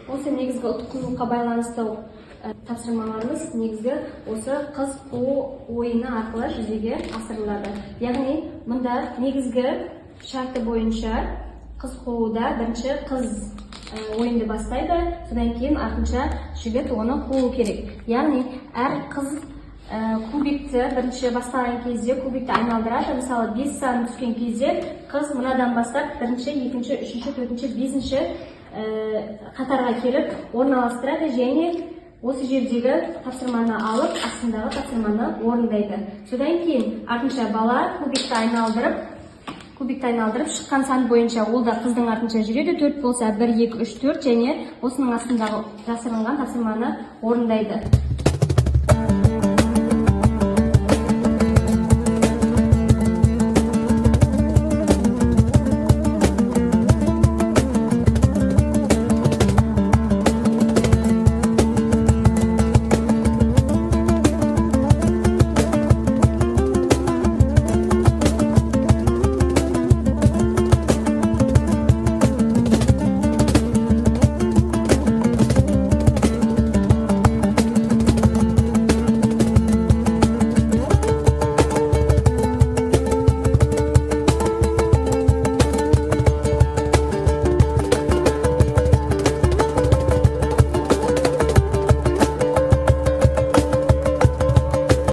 Осы негізгі ұлттық құндылыққа байланысты тапсырмаларымыз негізгі осы қыз қуу ойыны арқылы жүзеге асырылады. Яғни мұнда негізгі шарты бойынша қыз қууда бірінші қыз ойынды бастайды, содан кейін артынша жігіт оны қуу керек. Яғни әр қыз кубикті бірінші бастаған кезде кубикті айналдырады. Мысалы 5 сан түскен кезде қыз мынадан бастап бірінші, екінші, үшінші, төртінші, бесінші қатарға келіп орналастырады және осы жердегі тапсырманы алып, астындағы тапсырманы орындайды. Содан кейін артынша бала кубикті айналдырып шыққан сан бойынша ол да қыздың артынша жүреді. 4 болса 1, 2, 3, 4 және осының астындағы жасырынған тапсырманы орындайды.